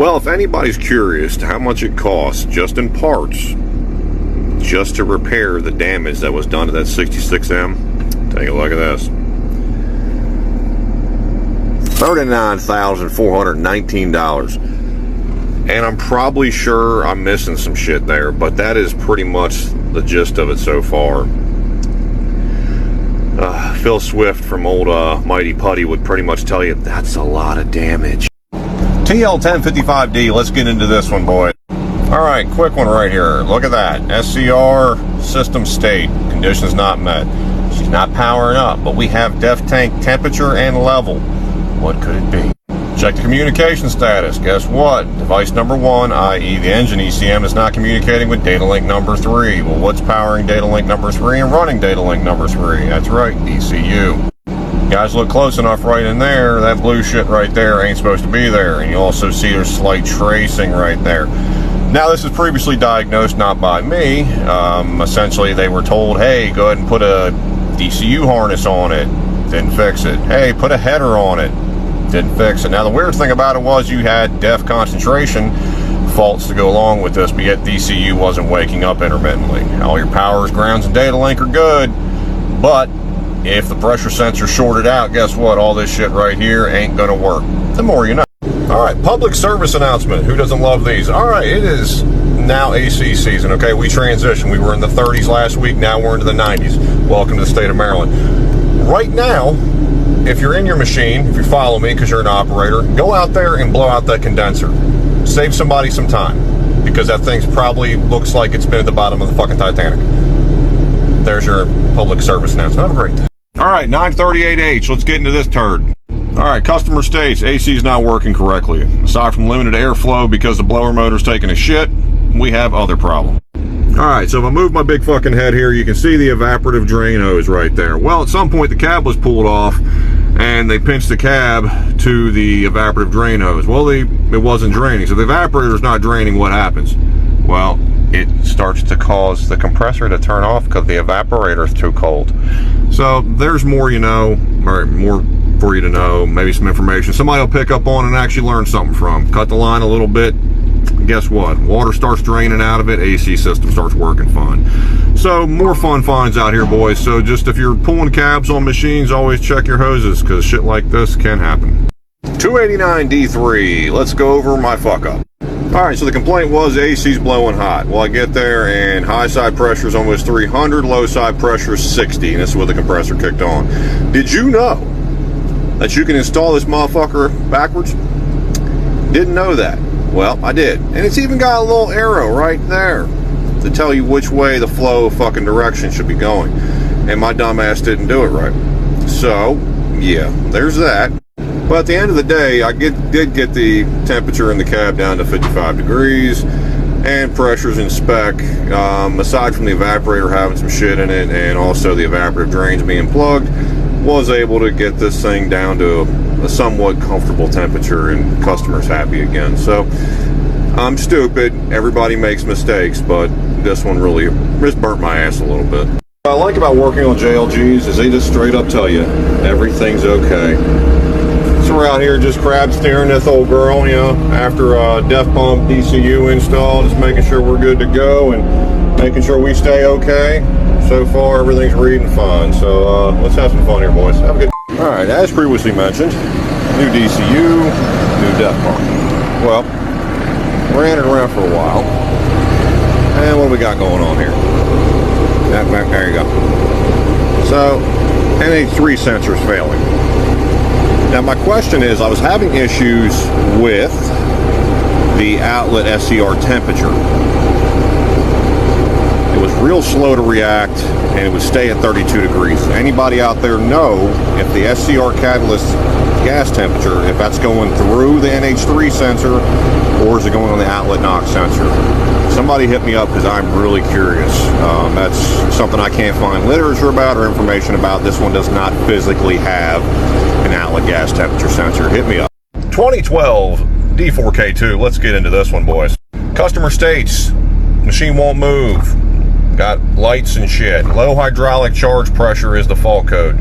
Well, if anybody's curious to how much it costs just in parts, just to repair the damage that was done to that 66M, take a look at this. $39,419. And I'm probably sure I'm missing some shit there, but that is pretty much the gist of it so far. Phil Swift from old Mighty Putty would pretty much tell you that's a lot of damage. TL1055D, let's get into this one, boy. Alright, quick one right here. Look at that. SCR system state. Conditions not met. She's not powering up, but we have def tank temperature and level. What could it be? Check the communication status. Guess what? Device number 1, i.e. the engine ECM, is not communicating with data link number 3. Well, what's powering data link number 3 and running data link number 3? That's right, ECU. Guys, look close enough right in there. That blue shit right there ain't supposed to be there. And you also see there's slight tracing right there. Now, this was previously diagnosed not by me. Essentially, they were told, hey, go ahead and put a DCU harness on it. Didn't fix it. Hey, put a header on it. Didn't fix it. Now, the weird thing about it was you had def concentration faults to go along with this, but yet DCU wasn't waking up intermittently. All your powers, grounds, and data link are good, but if the pressure sensor shorted out, guess what? All this shit right here ain't gonna work. The more you know. All right, public service announcement. Who doesn't love these? All right, it is now AC season, okay? We transitioned. We were in the 30s last week. Now we're into the 90s. Welcome to the state of Maryland. Right now, if you're in your machine, if you follow me because you're an operator, go out there and blow out that condenser. Save somebody some time, because that thing's probably looks like it's been at the bottom of the fucking Titanic. There's your public service announcement. Have a great day. All right, 938H, let's get into this turd. All right, customer states AC is not working correctly. Aside from limited airflow because the blower motor's taking a shit, we have other problems. All right, so if I move my big fucking head here, you can see the evaporative drain hose right there. Well, at some point the cab was pulled off and they pinched the cab to the evaporative drain hose. Well, it wasn't draining. So the evaporator's not draining, what happens? Well, it starts to cause the compressor to turn off because the evaporator is too cold. So there's more you know, or more for you to know, maybe some information somebody will pick up on and actually learn something from. Cut the line a little bit. Guess what? Water starts draining out of it, AC system starts working fine. So more fun finds out here, boys. So just if you're pulling cabs on machines, always check your hoses, because shit like this can happen. 289D3, let's go over my fuck up. Alright, so the complaint was the AC's blowing hot. Well, I get there and high side pressure is almost 300, low side pressure is 60, and this is where the compressor kicked on. Did you know that you can install this motherfucker backwards? Didn't know that. Well, I did. And it's even got a little arrow right there to tell you which way the flow of fucking direction should be going. And my dumb ass didn't do it right. So, yeah, there's that. But at the end of the day, I did get the temperature in the cab down to 55 degrees. And pressure's in spec. Aside from the evaporator having some shit in it and also the evaporative drains being plugged, was able to get this thing down to a somewhat comfortable temperature and customers happy again. So I'm stupid, everybody makes mistakes, but this one really just burnt my ass a little bit. What I like about working on JLGs is they just straight up tell you everything's okay. So we're out here just crab steering this old girl, you know, after def pump DCU install, just making sure we're good to go and making sure we stay okay. So far, everything's reading fine. So let's have some fun here, boys. Have a good. All right, as previously mentioned, new DCU, new def pump. Well, ran it around for a while, and what do we got going on here? There you go. So, NH3 sensor's failing. Now, my question is, I was having issues with the outlet SCR temperature. It was real slow to react, and it would stay at 32 degrees. Anybody out there know if the SCR catalyst gas temperature, if that's going through the NH3 sensor, or is it going on the outlet NOx sensor? Somebody hit me up, because I'm really curious. That's something I can't find literature about or information about. This one does not physically have an outlet gas temperature sensor. Hit me up. 2012 D4K2. Let's get into this one, boys. Customer states machine won't move. Got lights and shit. Low hydraulic charge pressure is the fault code.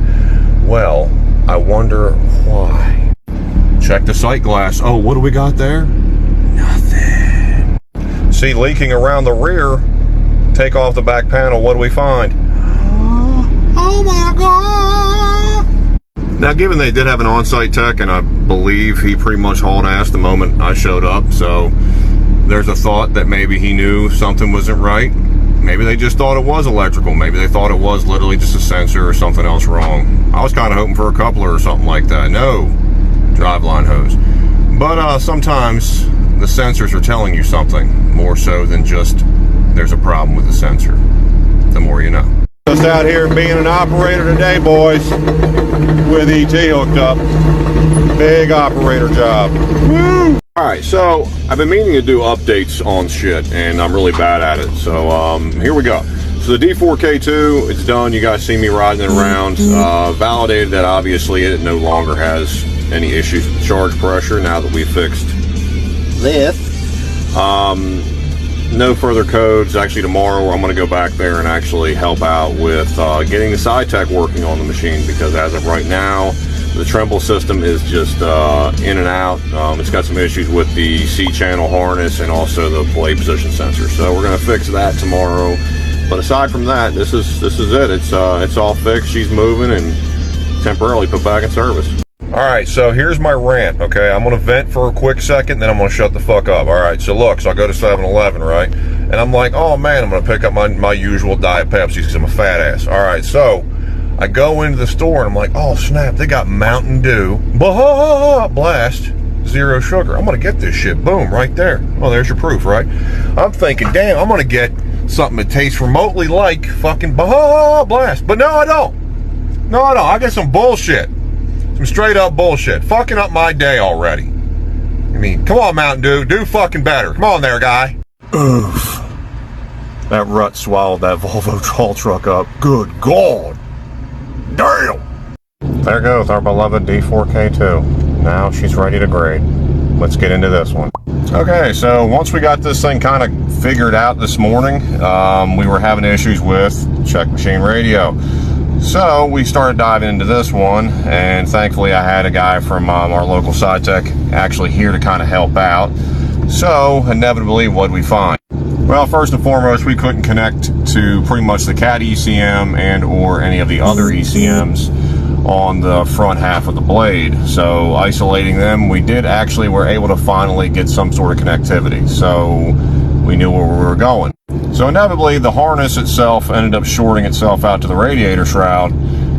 Well, I wonder why. Check the sight glass. Oh, what do we got there? See, leaking around the rear. Take off the back panel. What do we find? Oh my God! Now, given they did have an on-site tech, and I believe he pretty much hauled ass the moment I showed up, so there's a thought that maybe he knew something wasn't right. Maybe they just thought it was electrical. Maybe they thought it was literally just a sensor or something else wrong. I was kind of hoping for a coupler or something like that. No, driveline hose. But sometimes the sensors are telling you something more so than just there's a problem with the sensor. The more you know. Just out here being an operator today, boys, with ET hooked up. Big operator job. Woo! Alright, so I've been meaning to do updates on shit, and I'm really bad at it. So here we go. So the D4K2, it's done. You guys see me riding it around. Validated that obviously it no longer has any issues with charge pressure now that we fixed this. No further codes. Actually, tomorrow I'm going to go back there and actually help out with getting the SciTech working on the machine, because as of right now, the Trimble system is just in and out. It's got some issues with the C-channel harness and also the play position sensor. So we're going to fix that tomorrow. But aside from that, this is it. It's all fixed. She's moving and temporarily put back in service. All right, so here's my rant, okay? I'm going to vent for a quick second, then I'm going to shut the fuck up. All right, so look, so I go to 7-Eleven, right? And I'm like, oh, man, I'm going to pick up my usual Diet Pepsi because I'm a fat ass. All right, so I go into the store, and I'm like, oh, snap, they got Mountain Dew, blast, zero sugar. I'm going to get this shit. Boom, right there. Oh, there's your proof, right? I'm thinking, damn, I'm going to get something that tastes remotely like fucking blast. But no, I don't. No, I don't. I get some bullshit. Some straight up bullshit. Fucking up my day already. I mean, come on, Mountain Dew. Do fucking better. Come on there, guy. Oof. That rut swallowed that Volvo haul truck up. Good God. Damn. There goes our beloved D4K2. Now she's ready to grade. Let's get into this one. Okay, so once we got this thing kind of figured out this morning, we were having issues with check machine radio. So we started diving into this one, and thankfully I had a guy from our local SciTech actually here to kind of help out. So inevitably, what did we find? Well, first and foremost, we couldn't connect to pretty much the CAT ECM and or any of the other ECMs on the front half of the blade. So isolating them, we were able to finally get some sort of connectivity. So we knew where we were going. So inevitably, the harness itself ended up shorting itself out to the radiator shroud,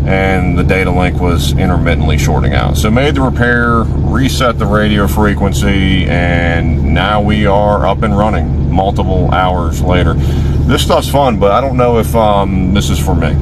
and the data link was intermittently shorting out. So made the repair, reset the radio frequency, and now we are up and running multiple hours later. This stuff's fun, but I don't know if this is for me.